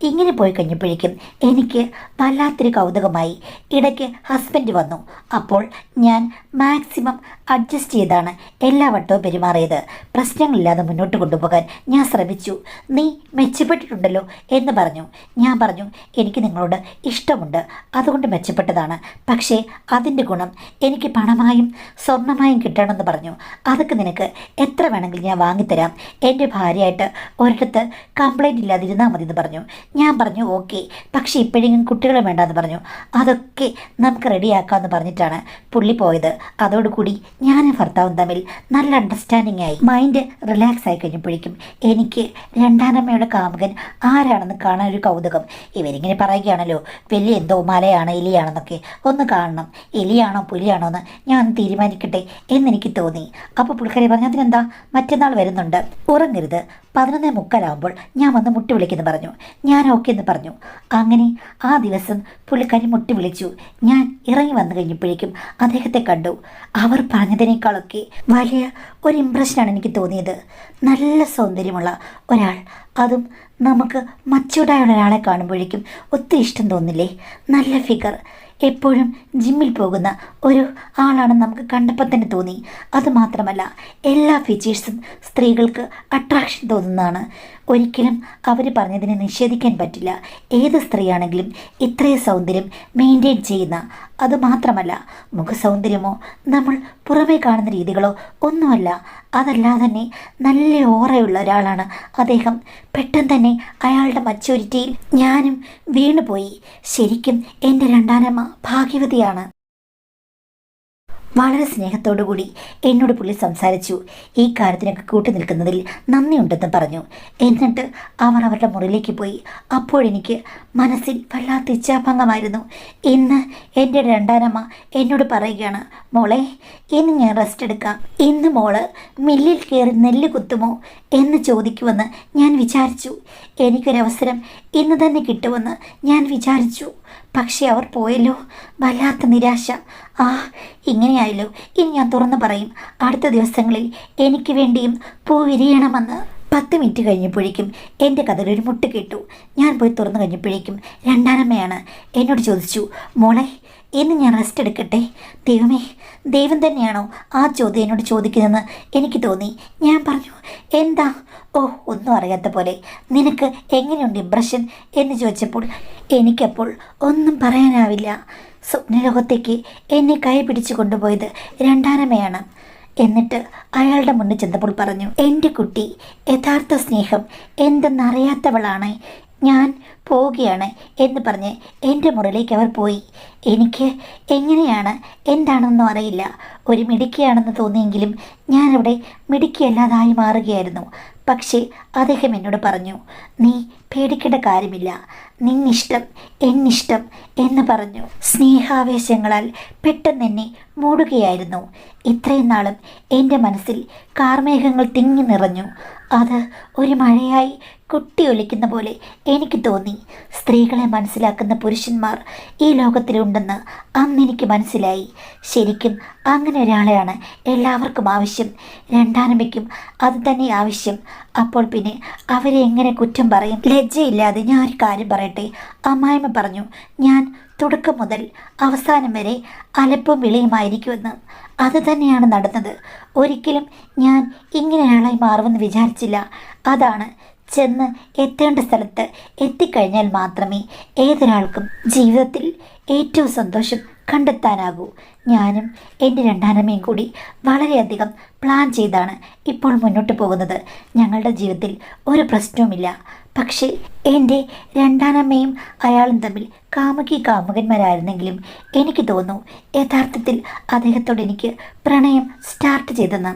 Speaker 1: ഇങ്ങനെ പോയി കഴിഞ്ഞപ്പോഴേക്കും എനിക്ക് വല്ലാത്തൊരു കൗതുകമായി. ഇടയ്ക്ക് ഹസ്ബൻഡ് വന്നു. അപ്പോൾ ഞാൻ മാക്സിമം അഡ്ജസ്റ്റ് ചെയ്താണ് എല്ലാ വട്ടവും പെരുമാറിയത്. പ്രശ്നങ്ങളില്ലാതെ മുന്നോട്ട് കൊണ്ടുപോകാൻ ഞാൻ ശ്രമിച്ചു. നീ മെച്ചപ്പെട്ടിട്ടുണ്ടല്ലോ എന്ന് പറഞ്ഞു. ഞാൻ പറഞ്ഞു, എനിക്ക് നിങ്ങളോട് ഇഷ്ടമുണ്ട്, അതുകൊണ്ട് മെച്ചപ്പെട്ടതാണ്. പക്ഷേ അതിൻ്റെ ഗുണം എനിക്ക് പണമായും സ്വർണമായും കിട്ടണമെന്ന് പറഞ്ഞു. അതൊക്കെ നിനക്ക് എത്ര വേണമെങ്കിലും ഞാൻ വാങ്ങിത്തരാം. എൻ്റെ ഭാര്യയായിട്ട് ഒരിടത്ത് കംപ്ലൈൻറ്റ് ഇല്ലാതിരുന്നാൽ മതി എന്ന് പറഞ്ഞു. ഞാൻ പറഞ്ഞു ഓക്കെ, പക്ഷേ ഇപ്പോഴെങ്കിലും കുട്ടികളെ വേണ്ടാന്ന് പറഞ്ഞു. അതൊക്കെ നമുക്ക് റെഡിയാക്കാമെന്ന് പറഞ്ഞിട്ടാണ് പുള്ളി പോയത്. അതോടുകൂടി ഞാനും ഭർത്താവും തമ്മിൽ നല്ല അണ്ടർസ്റ്റാൻഡിങ് ആയി. മൈൻഡ് റിലാക്സ് ആയി കഴിഞ്ഞപ്പോഴേക്കും എനിക്ക് രണ്ടാനമ്മയുടെ കാമുകൻ ആരാണെന്ന് കാണാൻ ഒരു കൗതുകം. ഇവരിങ്ങനെ പറയുകയാണല്ലോ വലിയ എന്തോ മലയാണ് എലിയാണെന്നൊക്കെ. ഒന്ന് കാണണം, എലിയാണോ പുലിയാണോ എന്ന് ഞാൻ തീരുമാനിക്കട്ടെ എന്നെനിക്ക് തോന്നി. അപ്പോൾ പുള്ളിക്കാരി പറഞ്ഞു, അതിനെന്താ, മറ്റന്നാൾ വരുന്നുണ്ട്, ഉറങ്ങരുത്, 11:45 ഞാൻ വന്ന് മുട്ടി വിളിക്കുന്നു പറഞ്ഞു. ഞാൻ ഓക്കെ എന്ന് പറഞ്ഞു. അങ്ങനെ ആ ദിവസം പുള്ളിക്കാരി മുട്ടി വിളിച്ചു. ഞാൻ ഇറങ്ങി വന്നു കഴിഞ്ഞപ്പോഴേക്കും അദ്ദേഹത്തെ കണ്ടു. അവർ പറഞ്ഞതിനേക്കാളൊക്കെ വലിയ ഒരു ഇമ്പ്രഷനാണ് എനിക്ക് തോന്നിയത്. നല്ല സൗന്ദര്യമുള്ള ഒരാൾ, അതും നമുക്ക് മച്ചൂടായുള്ള ഒരാളെ കാണുമ്പോഴേക്കും ഒത്തിരി ഇഷ്ടം തോന്നില്ലേ? നല്ല ഫിഗർ. എപ്പോഴും ജിമ്മിൽ പോകുന്ന ഒരു ആളാണെന്ന് നമുക്ക് കണ്ടപ്പോൾ തന്നെ തോന്നി. അതുമാത്രമല്ല, എല്ലാ ഫീച്ചേഴ്സും സ്ത്രീകൾക്ക് അട്രാക്ഷൻ തോന്നുന്നതാണ്. ഒരിക്കലും അവർ പറഞ്ഞതിനെ നിഷേധിക്കാൻ പറ്റില്ല. ഏത് സ്ത്രീയാണെങ്കിലും ഇത്രയും സൗന്ദര്യം മെയിൻറ്റെയിൻ ചെയ്യുന്ന, അതുമാത്രമല്ല മുഖസൗന്ദര്യമോ നമ്മൾ പുറമേ കാണുന്ന രീതികളോ ഒന്നുമല്ല, അതല്ലാതെ തന്നെ നല്ല ഓറയുള്ള ഒരാളാണ് അദ്ദേഹം. പെട്ടെന്ന് തന്നെ അയാളുടെ മച്യൂരിറ്റിയിൽ ഞാനും വീണുപോയി. ശരിക്കും എൻ്റെ രണ്ടാനമ്മ ഭാഗ്യവതിയാണ്. വളരെ സ്നേഹത്തോടുകൂടി എന്നോട് പുള്ളി സംസാരിച്ചു. ഈ കാര്യത്തിനൊക്കെ കൂട്ടി നിൽക്കുന്നതിൽ നന്ദിയുണ്ടെന്ന് പറഞ്ഞു. എന്നിട്ട് അവർ അവരുടെ മുറിയിലേക്ക് പോയി. അപ്പോഴെനിക്ക് മനസ്സിൽ വല്ലാത്ത ഇച്ഛാഭംഗമായിരുന്നു. ഇന്ന് എൻ്റെ രണ്ടാനമ്മ എന്നോട് പറയുകയാണ്, മോളെ ഇന്ന് ഞാൻ റെസ്റ്റ് എടുക്കാം, ഇന്ന് മോള് മില്ലിൽ കയറി നെല്ല് കുത്തുമോ എന്ന് ചോദിക്കുമെന്ന് ഞാൻ വിചാരിച്ചു. എനിക്കൊരവസരം ഇന്ന് തന്നെ കിട്ടുമെന്ന് ഞാൻ വിചാരിച്ചു. പക്ഷെ അവർ പോയല്ലോ. വല്ലാത്ത നിരാശ. ഇങ്ങനെയായല്ലോ. ഇനി ഞാൻ തുറന്നു പറയും. അടുത്ത ദിവസങ്ങളിൽ എനിക്ക് വേണ്ടിയും പൂ വിരിയണമെന്ന്. 10 മിനിറ്റ് കഴിഞ്ഞപ്പോഴേക്കും എൻ്റെ കഥയിൽ ഒരു മുട്ട് കേട്ടു. ഞാൻ പോയി തുറന്നു കഴിഞ്ഞപ്പോഴേക്കും രണ്ടാനമ്മയാണ്. എന്നോട് ചോദിച്ചു, മോളെ ഇന്ന് ഞാൻ റെസ്റ്റ് എടുക്കട്ടെ? ദൈവമേ, ദൈവം തന്നെയാണോ ആ ചോദ്യം എന്നോട് ചോദിക്കുന്നതെന്ന് എനിക്ക് തോന്നി. ഞാൻ പറഞ്ഞു, എന്താ? ഒന്നും അറിയാത്ത പോലെ. നിനക്ക് എങ്ങനെയുണ്ട് ഇംപ്രഷൻ എന്ന് ചോദിച്ചപ്പോൾ എനിക്കപ്പോൾ ഒന്നും പറയാനാവില്ല. സ്വപ്നലോകത്തേക്ക് എന്നെ കൈ പിടിച്ചു കൊണ്ടുപോയത് രണ്ടാനമ്മയാണ്. എന്നിട്ട് അയാളുടെ മുന്നിൽ ചെന്നപ്പോൾ പറഞ്ഞു, എൻ്റെ കുട്ടി യഥാർത്ഥ സ്നേഹം എന്തെന്നറിയാത്തവളാണ്, ഞാൻ പോവുകയാണ് എന്ന് പറഞ്ഞ് എൻ്റെ മുറിയിലേക്ക് അവർ പോയി. എനിക്ക് എങ്ങനെയാണ് എന്താണെന്നൊന്നും അറിയില്ല. ഒരു മിടുക്കിയാണെന്ന് തോന്നിയെങ്കിലും ഞാനവിടെ മിടുക്കിയല്ലാതായി മാറുകയായിരുന്നു. പക്ഷേ അദ്ദേഹം എന്നോട് പറഞ്ഞു, നീ പേടിക്കേണ്ട കാര്യമില്ല, നിന്നിഷ്ടം എന്നിഷ്ടം എന്ന് പറഞ്ഞു. സ്നേഹാവേശങ്ങളാൽ പെട്ടെന്ന് എന്നെ മൂടുകയായിരുന്നു. ഇത്രയും നാളും എൻ്റെ മനസ്സിൽ കാർമേഘങ്ങൾ തിങ്ങി നിറഞ്ഞു. അത് ഒരു മഴയായി കുട്ടിയൊലിക്കുന്ന പോലെ എനിക്ക് തോന്നി. സ്ത്രീകളെ മനസ്സിലാക്കുന്ന പുരുഷന്മാർ ഈ ലോകത്തിലുണ്ടെന്ന് അന്നെനിക്ക് മനസ്സിലായി. ശരിക്കും അങ്ങനെ ഒരാളെയാണ് എല്ലാവർക്കും ആവശ്യം. രണ്ടാനമ്മയ്ക്കും അത് തന്നെ ആവശ്യം. അപ്പോൾ പിന്നെ അവരെ എങ്ങനെ കുറ്റം പറയും? ലജ്ജയില്ലാതെ ഞാൻ ഒരു കാര്യം പറയട്ടെ. അമ്മായിമ്മ പറഞ്ഞു, ഞാൻ തുടക്കം മുതൽ അവസാനം വരെ അലപ്പും വിളിയുമായിരിക്കുമെന്ന്. അത് തന്നെയാണ് നടന്നത്. ഒരിക്കലും ഞാൻ ഇങ്ങനെ ഒരാളായി മാറുമെന്ന് വിചാരിച്ചില്ല. അതാണ്, ചെന്ന് എത്തേണ്ട സ്ഥലത്ത് എത്തിക്കഴിഞ്ഞാൽ മാത്രമേ ഏതൊരാൾക്കും ജീവിതത്തിൽ ഏറ്റവും സന്തോഷം കണ്ടെത്താനാകൂ. ഞാനും എൻ്റെ രണ്ടാനമ്മയും കൂടി വളരെയധികം പ്ലാൻ ചെയ്താണ് ഇപ്പോൾ മുന്നോട്ട് പോകുന്നത്. ഞങ്ങളുടെ ജീവിതത്തിൽ ഒരു പ്രശ്നവുമില്ല. പക്ഷേ എൻ്റെ രണ്ടാനമ്മയും അയാളും തമ്മിൽ കാമുകന്മാരായിരുന്നെങ്കിലും എനിക്ക് തോന്നുന്നു യഥാർത്ഥത്തിൽ അദ്ദേഹത്തോട് എനിക്ക് പ്രണയം സ്റ്റാർട്ട് ചെയ്തെന്ന്.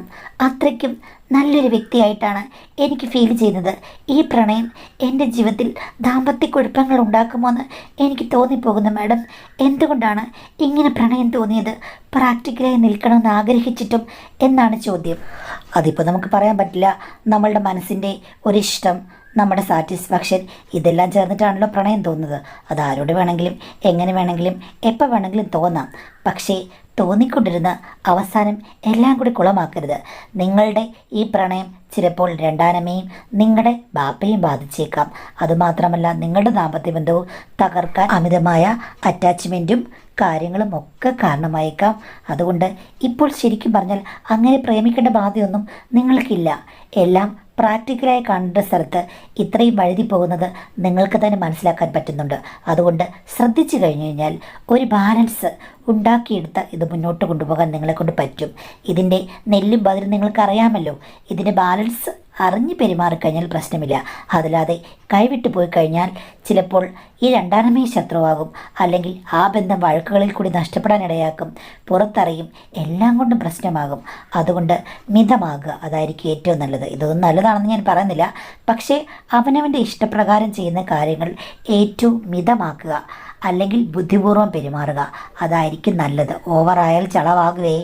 Speaker 1: അത്രയ്ക്കും നല്ലൊരു വ്യക്തിയായിട്ടാണ് എനിക്ക് ഫീൽ ചെയ്യുന്നത്. ഈ പ്രണയം എൻ്റെ ജീവിതത്തിൽ ദാമ്പത്യ കുഴപ്പങ്ങൾ ഉണ്ടാക്കുമോ എന്ന് എനിക്ക് തോന്നിപ്പോകുന്നു. മാഡം, എന്തുകൊണ്ടാണ് ഇങ്ങനെ പ്രണയം തോന്നിയത്? പ്രാക്ടിക്കലായി നിൽക്കണമെന്ന് ആഗ്രഹിച്ചിട്ടും എന്നാണ് ചോദ്യം. അതിപ്പോൾ നമുക്ക് പറയാൻ പറ്റില്ല. നമ്മളുടെ മനസ്സിൻ്റെ ഒരിഷ്ടം, നമ്മുടെ സാറ്റിസ്ഫാക്ഷൻ, ഇതെല്ലാം ചേർന്നിട്ടാണല്ലോ പ്രണയം തോന്നുന്നത്. അത് ആരോട് വേണമെങ്കിലും എങ്ങനെ വേണമെങ്കിലും എപ്പോൾ വേണമെങ്കിലും തോന്നാം. പക്ഷേ തോന്നിക്കൊണ്ടിരുന്ന അവസാനം എല്ലാം കൂടി കുളമാക്കരുത്. നിങ്ങളുടെ ഈ പ്രണയം ചിലപ്പോൾ രണ്ടാനമ്മയും നിങ്ങളുടെ ബാപ്പയും ബാധിച്ചേക്കാം. അതുമാത്രമല്ല, നിങ്ങളുടെ ദാമ്പത്യ ബന്ധവും തകർക്കാൻ അമിതമായ അറ്റാച്ച്മെൻറ്റും കാര്യങ്ങളും ഒക്കെ കാരണമായേക്കാം. അതുകൊണ്ട് ഇപ്പോൾ ശരിക്കും പറഞ്ഞാൽ അങ്ങനെ പ്രേമിക്കേണ്ട ബാധ്യതയൊന്നും നിങ്ങൾക്കില്ല. എല്ലാം പ്രാക്ടിക്കലായി കാണേണ്ട സ്ഥലത്ത് ഇത്രയും വഴുതി പോകുന്നത് നിങ്ങൾക്ക് തന്നെ മനസ്സിലാക്കാൻ പറ്റുന്നുണ്ട്. അതുകൊണ്ട് ശ്രദ്ധിച്ചു കഴിഞ്ഞു കഴിഞ്ഞാൽ ഒരു ബാലൻസ് ഉണ്ടാക്കിയെടുത്ത് ഇത് മുന്നോട്ട് കൊണ്ടുപോകാൻ നിങ്ങളെക്കൊണ്ട് പറ്റും. ഇതിൻ്റെ നെല്ലും ബദലും നിങ്ങൾക്കറിയാമല്ലോ. ഇതിൻ്റെ ബാലൻസ് അറിഞ്ഞു പെരുമാറിക്കഴിഞ്ഞാൽ പ്രശ്നമില്ല. അതില്ലാതെ കൈവിട്ടു പോയി കഴിഞ്ഞാൽ ചിലപ്പോൾ ഈ രണ്ടാനമ്മയും ശത്രുവാകും. അല്ലെങ്കിൽ ആ ബന്ധം വഴക്കുകളിൽ കൂടി നഷ്ടപ്പെടാനിടയാക്കും, പുറത്തറിയും, എല്ലാം കൊണ്ടും പ്രശ്നമാകും. അതുകൊണ്ട് മിതമാകുക, അതായിരിക്കും ഏറ്റവും നല്ലത്. ഇതൊന്നും നല്ലതാണെന്ന് ഞാൻ പറയുന്നില്ല. പക്ഷേ അവനവൻ്റെ ഇഷ്ടപ്രകാരം ചെയ്യുന്ന കാര്യങ്ങൾ ഏറ്റവും മിതമാക്കുക, അല്ലെങ്കിൽ ബുദ്ധിപൂർവ്വം പെരുമാറുക. അതായിരിക്കും നല്ലത്. ഓവറായാൽ ചളവാകുവേ.